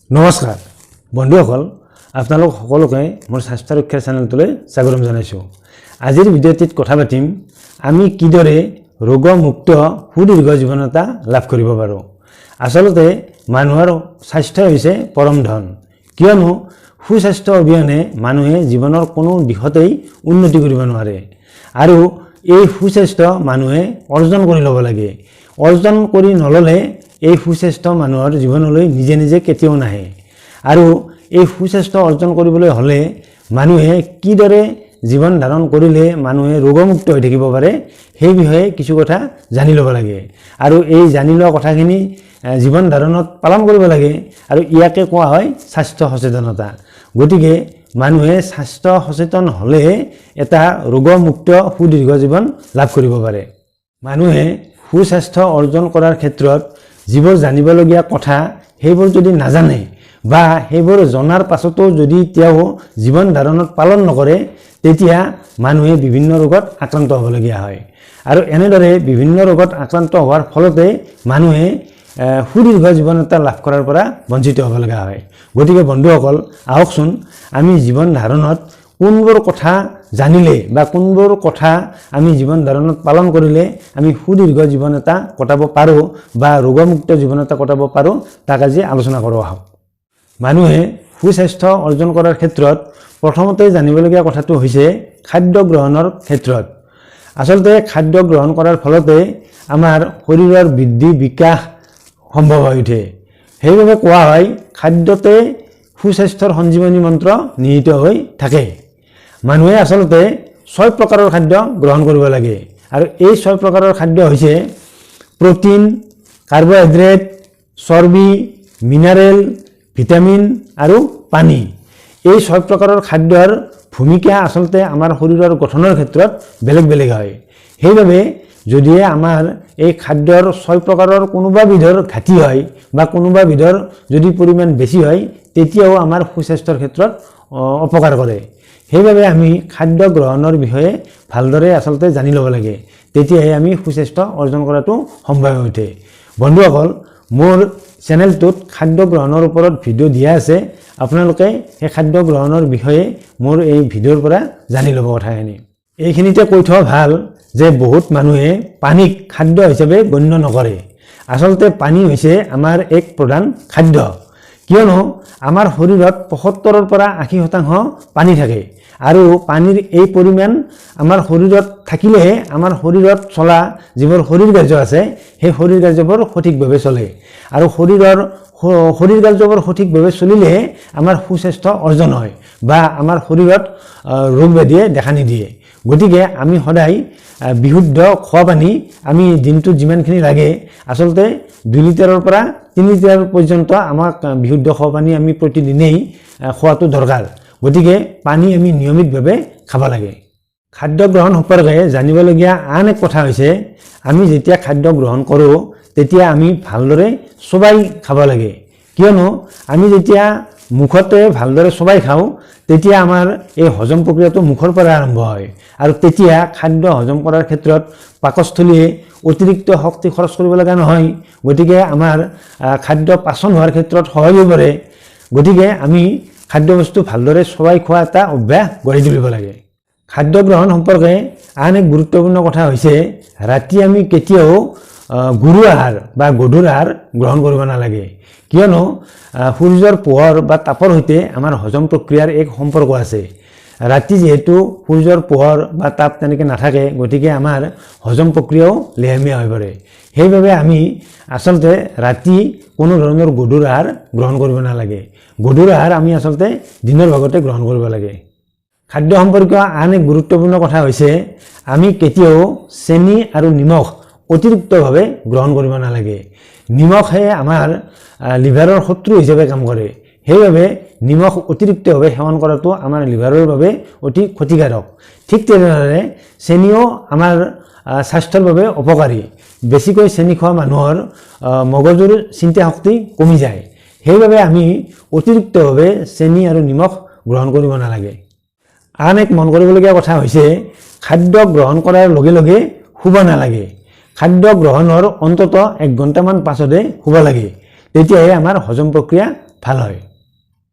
নমস্কাৰ বন্ধুসকল, আপোনালোক সকলোকে মোৰ স্বাস্থ্য ৰক্ষাৰ চেনেলটোলৈ স্বাগতম জনাইছোঁ। আজিৰ ভিডিঅ'টিত কথা পাতিম আমি কিদৰে ৰোগমুক্ত সুদীৰ্ঘ জীৱন এটা লাভ কৰিব পাৰোঁ। আচলতে মানুহৰ স্বাস্থ্য হৈছে পৰম ধন, কিয়নো সুস্বাস্থ্য অবিহনে মানুহে জীৱনৰ কোনো দিশতেই উন্নতি কৰিব নোৱাৰে। আৰু এই সুস্বাস্থ্য মানুহে অৰ্জন কৰি ল'ব লাগে। অৰ্জন কৰি নল'লে এই সুস্বাস্থ্য মানুহৰ জীৱনলৈ নিজে নিজে কেতিয়াও নাহে। আৰু এই সুস্বাস্থ্য অৰ্জন কৰিবলৈ হ'লে মানুহে কিদৰে জীৱন ধাৰণ কৰিলে মানুহে ৰোগমুক্ত হৈ থাকিব পাৰে সেই বিষয়ে কিছু কথা জানি ল'ব লাগে। আৰু এই জানি লোৱা কথাখিনি জীৱন ধাৰণত পালন কৰিব লাগে। আৰু ইয়াকে কোৱা হয় স্বাস্থ্য সচেতনতা। গতিকে মানুহে স্বাস্থ্য সচেতন হ'লে এটা ৰোগমুক্ত সুদীৰ্ঘ জীৱন লাভ কৰিব পাৰে। মানুহে সুস্বাস্থ্য অৰ্জন কৰাৰ ক্ষেত্ৰত যিবোৰ জানিবলগীয়া কথা সেইবোৰ যদি নাজানে বা সেইবোৰ জনাৰ পাছতো যদি তেওঁ জীৱন ধাৰণত পালন নকৰে, তেতিয়া মানুহে বিভিন্ন ৰোগত আক্ৰান্ত হ'বলগীয়া হয়। আৰু এনেদৰে বিভিন্ন ৰোগত আক্ৰান্ত হোৱাৰ ফলতে মানুহে সুদীৰ্ঘ জীৱন এটা লাভ কৰাৰ পৰা বঞ্চিত হ'ব লগা হয়। গতিকে বন্ধুসকল, আহকচোন আমি জীৱন ধাৰণত কোনবোৰ কথা জানিলে বা কোনবোৰ কথা আমি জীৱন ধাৰণত পালন কৰিলে আমি সুদীৰ্ঘ জীৱন এটা কটাব পাৰোঁ বা ৰোগমুক্ত জীৱন এটা কটাব পাৰোঁ, তাক আজি আলোচনা কৰোঁ আহক। মানুহে সুস্বাস্থ্য অৰ্জন কৰাৰ ক্ষেত্ৰত প্ৰথমতে জানিবলগীয়া কথাটো হৈছে খাদ্য গ্ৰহণৰ ক্ষেত্ৰত। আচলতে খাদ্য গ্ৰহণ কৰাৰ ফলতে আমাৰ শৰীৰৰ বৃদ্ধি বিকাশ সম্ভৱ হৈ উঠে। সেইবাবে কোৱা হয় খাদ্যতে সুস্বাস্থ্যৰ সঞ্জীৱনী মন্ত্ৰ নিহিত হৈ থাকে। মানুহে আচলতে 6 প্ৰকাৰৰ খাদ্য গ্ৰহণ কৰিব লাগে। আৰু এই 6 প্ৰকাৰৰ খাদ্য হৈছে প্ৰটিন, কাৰ্বহাইড্ৰেট, চৰ্বি, মিনাৰেল, ভিটামিন আৰু পানী। এই 6 প্ৰকাৰৰ খাদ্যৰ ভূমিকা আচলতে আমাৰ শৰীৰৰ গঠনৰ ক্ষেত্ৰত বেলেগ বেলেগ হয়। সেইবাবে যদিহে আমাৰ এই খাদ্যৰ 6 প্ৰকাৰৰ কোনোবা বিধৰ ঘাটি হয় বা কোনোবা বিধৰ যদি পৰিমাণ বেছি হয়, তেতিয়াও আমাৰ সুস্বাস্থ্যৰ ক্ষেত্ৰত অপকাৰ কৰে। সেইবাবে আমি খাদ্য গ্ৰহণৰ বিষয়ে ভালদৰে আচলতে জানি ল'ব লাগে। তেতিয়াহে আমি সুস্বাস্থ্য অৰ্জন কৰাটো সম্ভৱ হৈ উঠে। বন্ধুসকল, মোৰ চেনেলটোত খাদ্য গ্ৰহণৰ ওপৰত ভিডিঅ' দিয়া আছে। আপোনালোকে সেই খাদ্য গ্ৰহণৰ বিষয়ে মোৰ এই ভিডিঅ'ৰ পৰা জানি ল'ব কথাখিনি। এইখিনিতে কৈ থোৱা ভাল যে বহুত মানুহে পানীক খাদ্য হিচাপে গণ্য নকৰে। আচলতে পানী হৈছে আমাৰ এক প্ৰধান খাদ্য, কিয়নো আমাৰ শৰীৰত 75ৰ পৰা 80% পানী থাকে। আৰু পানীৰ এই পৰিমাণ আমাৰ শৰীৰত থাকিলেহে আমাৰ শৰীৰত চলা যিবোৰ শৰীৰ কাৰ্য আছে সেই শৰীৰ কাৰ্যবোৰ সঠিকভাৱে চলে। আৰু শৰীৰ কাৰ্যবোৰ সঠিকভাৱে চলিলেহে আমাৰ সুস্বাস্থ্য অৰ্জন হয় বা আমাৰ শৰীৰত ৰোগ ব্যাধিয়ে দেখা নিদিয়ে। গতিকে আমি সদায় বিশুদ্ধ খোৱা পানী আমি দিনটোত যিমানখিনি লাগে, আচলতে 2 লিটাৰৰ পৰা 3 লিটাৰ পৰ্যন্ত আমাক বিশুদ্ধ খোৱা পানী আমি প্ৰতিদিনেই খোৱাটো দৰকাৰ। গতিকে পানী আমি নিয়মিতভাৱে খাব লাগে। খাদ্য গ্ৰহণ সম্পৰ্কে জানিবলগীয়া আন এক কথা হৈছে আমি যেতিয়া খাদ্য গ্ৰহণ কৰোঁ তেতিয়া আমি ভালদৰে চোবাই খাব লাগে। কিয়নো আমি যেতিয়া মুখতে ভালদৰে চোবাই খাওঁ তেতিয়া আমাৰ এই হজম প্ৰক্ৰিয়াটো মুখৰ পৰা আৰম্ভ হয়। আৰু তেতিয়া খাদ্য হজম কৰাৰ ক্ষেত্ৰত পাকস্থলীয়ে অতিৰিক্ত শক্তি খৰচ কৰিব লগা নহয়। গতিকে আমাৰ খাদ্য পাচন হোৱাৰ ক্ষেত্ৰত সহজ হৈ পৰে। গতিকে আমি খাদ্যবস্তু ভালদৰে চোবাই খোৱা এটা অভ্যাস গঢ়ি তুলিব লাগে। খাদ্য গ্ৰহণ সম্পৰ্কে আন এক গুৰুত্বপূৰ্ণ কথা হৈছে ৰাতি আমি কেতিয়াও গুৰু আহাৰ বা গধুৰ আহাৰ গ্ৰহণ কৰিব নালাগে। কিয়নো সূৰ্যৰ পোহৰ বা তাপৰ সৈতে আমাৰ হজম প্ৰক্ৰিয়াৰ এক সম্পৰ্ক আছে। ৰাতি যিহেতু সূৰ্যৰ পোহৰ বা তাপ তেনেকৈ নাথাকে, গতিকে আমাৰ হজম প্ৰক্ৰিয়াও লেহেমীয়া হৈ পৰে। সেইবাবে আমি আচলতে ৰাতি কোনো ধৰণৰ গধুৰ আহাৰ গ্ৰহণ কৰিব নালাগে। গধুৰ আহাৰ আমি আচলতে দিনৰ ভাগতে গ্ৰহণ কৰিব লাগে। খাদ্য সম্পৰ্কীয় আন এক গুৰুত্বপূৰ্ণ কথা হৈছে আমি কেতিয়াও চেনি আৰু নিমখ অতিৰিক্তভাৱে গ্ৰহণ কৰিব নালাগে। নিমখে আমাৰ লিভাৰৰ শত্ৰু হিচাপে কাম কৰে। সেইবাবে নিমখ অতিৰিক্তভাৱে সেৱন কৰাটো আমাৰ লিভাৰৰ বাবে অতি ক্ষতিকাৰক। ঠিক তেনেদৰে চেনিও আমাৰ স্বাস্থ্যৰ বাবে অপকাৰী। বেছিকৈ চেনি খোৱা মানুহৰ মগজুৰ চিন্তা শক্তি কমি যায়। সেইবাবে আমি অতিৰিক্তভাৱে চেনি আৰু নিমখ গ্ৰহণ কৰিব নালাগে। আন এক মন কৰিবলগীয়া কথা হৈছে খাদ্য গ্ৰহণ কৰাৰ লগে লগে শুব নালাগে। খাদ্য গ্ৰহণৰ অন্ততঃ 1 ঘণ্টামান পাছতে শুব লাগে। তেতিয়াহে আমাৰ হজম প্ৰক্ৰিয়া ভাল হয়।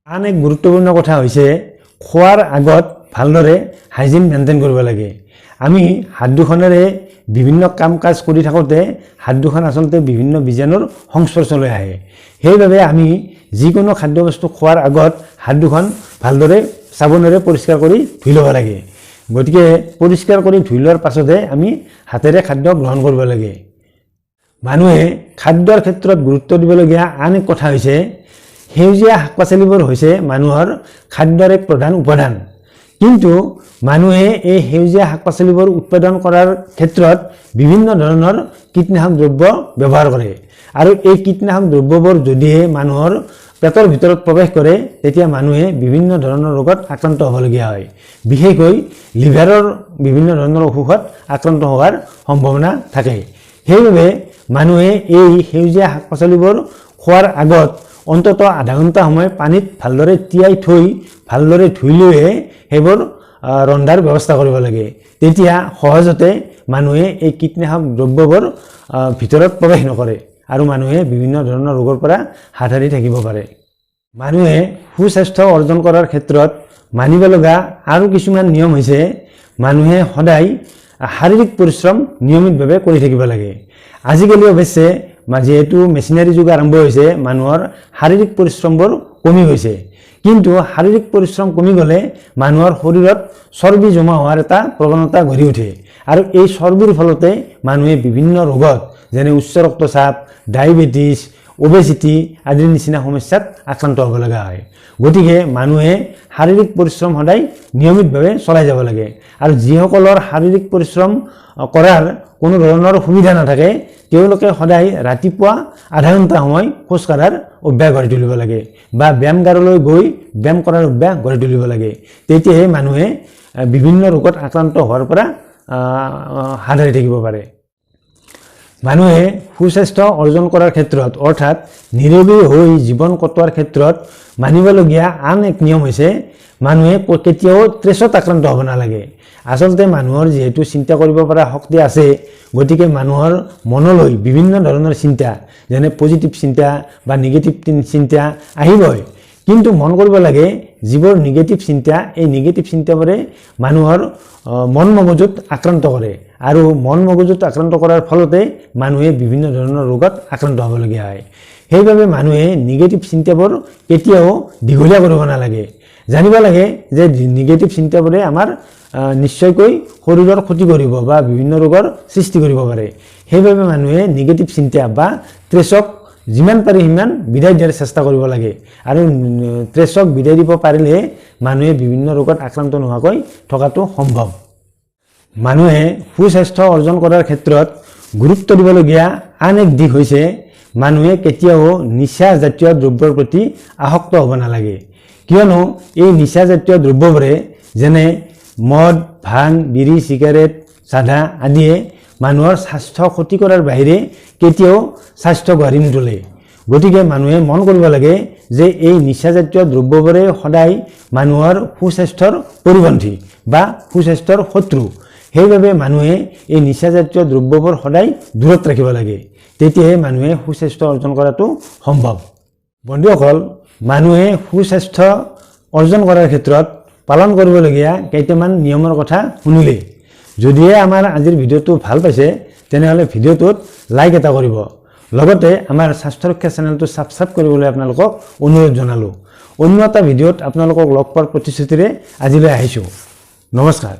আন এক গুৰুত্বপূৰ্ণ কথা হৈছে খোৱাৰ আগত ভালদৰে হাইজিন মেইনটেইন কৰিব লাগে। আমি হাত দুখনেৰে বিভিন্ন কাম কাজ কৰি থাকোঁতে হাত দুখন আচলতে বিভিন্ন বীজাণুৰ সংস্পৰ্শলৈ আহে। সেইবাবে আমি যিকোনো খাদ্যবস্তু খোৱাৰ আগত হাত দুখন ভালদৰে চাবোনেৰে পৰিষ্কাৰ কৰি ধুই ল'ব লাগে। গতিকে পৰিষ্কাৰ কৰি ধুই লোৱাৰ পাছতহে আমি হাতেৰে খাদ্য গ্ৰহণ কৰিব লাগে। মানুহে খাদ্যৰ ক্ষেত্ৰত গুৰুত্ব দিবলগীয়া আন এক কথা হৈছে সেউজীয়া শাক পাচলিবোৰ হৈছে মানুহৰ খাদ্যৰ এক প্ৰধান উপাদান। কিন্তু মানুহে এই সেউজীয়া শাক পাচলিবোৰ উৎপাদন কৰাৰ ক্ষেত্ৰত বিভিন্ন ধৰণৰ কীটনাশক দ্ৰব্য ব্যৱহাৰ কৰে আৰু এই কীটনাশক দ্ৰব্যবোৰ যদিহে মানুহৰ পেটৰ ভিতৰত প্ৰৱেশ কৰে তেতিয়া মানুহে বিভিন্ন ধৰণৰ ৰোগত আক্ৰান্ত হ'বলগীয়া হয়। বিশেষকৈ লিভাৰৰ বিভিন্ন ধৰণৰ অসুখত আক্ৰান্ত হোৱাৰ সম্ভাৱনা থাকে। সেইবাবে মানুহে এই সেউজীয়া শাক পাচলিবোৰ খোৱাৰ আগত অন্তত আধা ঘণ্টা সময় পানীত ভালদৰে তিয়াই থৈ ভালদৰে ধুই লৈহে সেইবোৰ ৰন্ধাৰ ব্যৱস্থা কৰিব লাগে। তেতিয়া সহজতে মানুহে এই কীটনাশক দ্ৰব্যবোৰ ভিতৰত প্ৰৱেশ নকৰে আৰু মানুহে বিভিন্ন ধৰণৰ ৰোগৰ পৰা হাত সাৰি থাকিব পাৰে। মানুহে সুস্বাস্থ্য অৰ্জন কৰাৰ ক্ষেত্ৰত মানিব লগা আৰু কিছুমান নিয়ম হৈছে মানুহে সদায় শাৰীৰিক পৰিশ্ৰম নিয়মিতভাৱে কৰি থাকিব লাগে। আজিকালি অৱশ্যে যিহেতু মেচিনাৰী যুগ আৰম্ভ হৈছে মানুহৰ শাৰীৰিক পৰিশ্ৰমবোৰ কমি গৈছে। কিন্তু শাৰীৰিক পৰিশ্ৰম কমি গ'লে মানুহৰ শৰীৰত চৰ্বি জমা হোৱাৰ এটা প্ৰৱণতা গঢ়ি উঠে আৰু এই চৰ্বিৰ ফলতে মানুহে বিভিন্ন ৰোগত যেনে উচ্চ ৰক্তচাপ, ডায়েবেটিছ, অবেচিটি আদিৰ নিচিনা সমস্যাত আক্ৰান্ত হ'ব লগা হয়। গতিকে মানুহে শাৰীৰিক পৰিশ্ৰম সদায় নিয়মিতভাৱে চলাই যাব লাগে আৰু যিসকলৰ শাৰীৰিক পৰিশ্ৰম কৰাৰ কোনো ধৰণৰ সুবিধা নাথাকে তেওঁলোকে সদায় ৰাতিপুৱা আধা ঘণ্টা সময় খোজ কঢ়াৰ অভ্যাস গঢ়ি তুলিব লাগে বা ব্যায়ামগাৰলৈ গৈ ব্যায়াম কৰাৰ অভ্যাস গঢ়ি তুলিব লাগে। তেতিয়াহে মানুহে বিভিন্ন ৰোগত আক্ৰান্ত হোৱাৰ পৰা হাত সাৰি থাকিব পাৰে। মানুহে সুস্বাস্থ্য অৰ্জন কৰাৰ ক্ষেত্ৰত অৰ্থাৎ নিৰোগী হৈ জীৱন কটোৱাৰ ক্ষেত্ৰত মানিবলগীয়া আন এক নিয়ম হৈছে মানুহে কেতিয়াও ষ্ট্ৰেছত আক্ৰান্ত হ'ব নালাগে। আচলতে মানুহৰ যিহেতু চিন্তা কৰিব পৰা শক্তি আছে গতিকে মানুহৰ মনলৈ বিভিন্ন ধৰণৰ চিন্তা যেনে পজিটিভ চিন্তা বা নিগেটিভ চিন্তা আহিবই। কিন্তু মন কৰিব লাগে যিবোৰ নিগেটিভ চিন্তা এই নিগেটিভ চিন্তাবোৰে মানুহৰ মন মগজুত আক্ৰান্ত কৰে আৰু মন মগজুত আক্ৰান্ত কৰাৰ ফলতে মানুহে বিভিন্ন ধৰণৰ ৰোগত আক্ৰান্ত হ'বলগীয়া হয়। সেইবাবে মানুহে নিগেটিভ চিন্তাবোৰ কেতিয়াও দীঘলীয়া কৰিব নালাগে। জানিব লাগে যে নিগেটিভ চিন্তাবোৰে আমাৰ নিশ্চয়কৈ শৰীৰৰ ক্ষতি কৰিব বা বিভিন্ন ৰোগৰ সৃষ্টি কৰিব পাৰে। সেইবাবে মানুহে নিগেটিভ চিন্তা বা ষ্ট্ৰেছক যিমান পাৰি সিমান বিদায় দিয়াৰ চেষ্টা কৰিব লাগে আৰু ষ্ট্ৰেছক বিদায় দিব পাৰিলে মানুহে বিভিন্ন ৰোগত আক্ৰান্ত নোহোৱাকৈ থকাটো সম্ভৱ। মানুহে সুস্বাস্থ্য অৰ্জন কৰাৰ ক্ষেত্ৰত গুৰুত্ব দিবলগীয়া আন এক দিশ হৈছে মানুহে কেতিয়াও নিচাজাতীয় দ্ৰব্যৰ প্ৰতি আসক্ত হ'ব নালাগে। কিয়নো এই নিচাজাতীয় দ্ৰব্যবোৰে যেনে মদ, ভাং, বিড়ি, চিগাৰেট, চাধা আদিয়ে মানুহৰ স্বাস্থ্য ক্ষতি কৰাৰ বাহিৰে কেতিয়াও স্বাস্থ্য গঢ়ি নোতোলে। গতিকে মানুহে মন কৰিব লাগে যে এই নিচাজাতীয় দ্ৰব্যবোৰে সদায় মানুহৰ সুস্বাস্থ্যৰ পৰিপন্থী বা সুস্বাস্থ্যৰ শত্ৰু। সেইবাবে মানুহে এই নিচাজাতীয় দ্ৰব্যবোৰ সদায় দূৰত ৰাখিব লাগে। তেতিয়াহে মানুহে সুস্বাস্থ্য অৰ্জন কৰাটো সম্ভৱ। বন্ধুসকল, মানুহে সুস্বাস্থ্য অৰ্জন কৰাৰ ক্ষেত্ৰত পালন কৰিবলগীয়া কেইটামান নিয়মৰ কথা শুনিলে। যদিহে আমাৰ আজিৰ ভিডিঅ'টো ভাল পাইছে তেনেহ'লে ভিডিঅ'টোত লাইক এটা কৰিব। লগতে আমাৰ স্বাস্থ্য ৰক্ষা চেনেলটো ছাবস্ক্ৰাইব কৰিবলৈ আপোনালোকক অনুৰোধ জনালোঁ। অন্য এটা ভিডিঅ'ত আপোনালোকক লগ পোৱাৰ প্ৰতিশ্ৰুতিৰে আজিলৈ আহিছোঁ। নমস্কাৰ।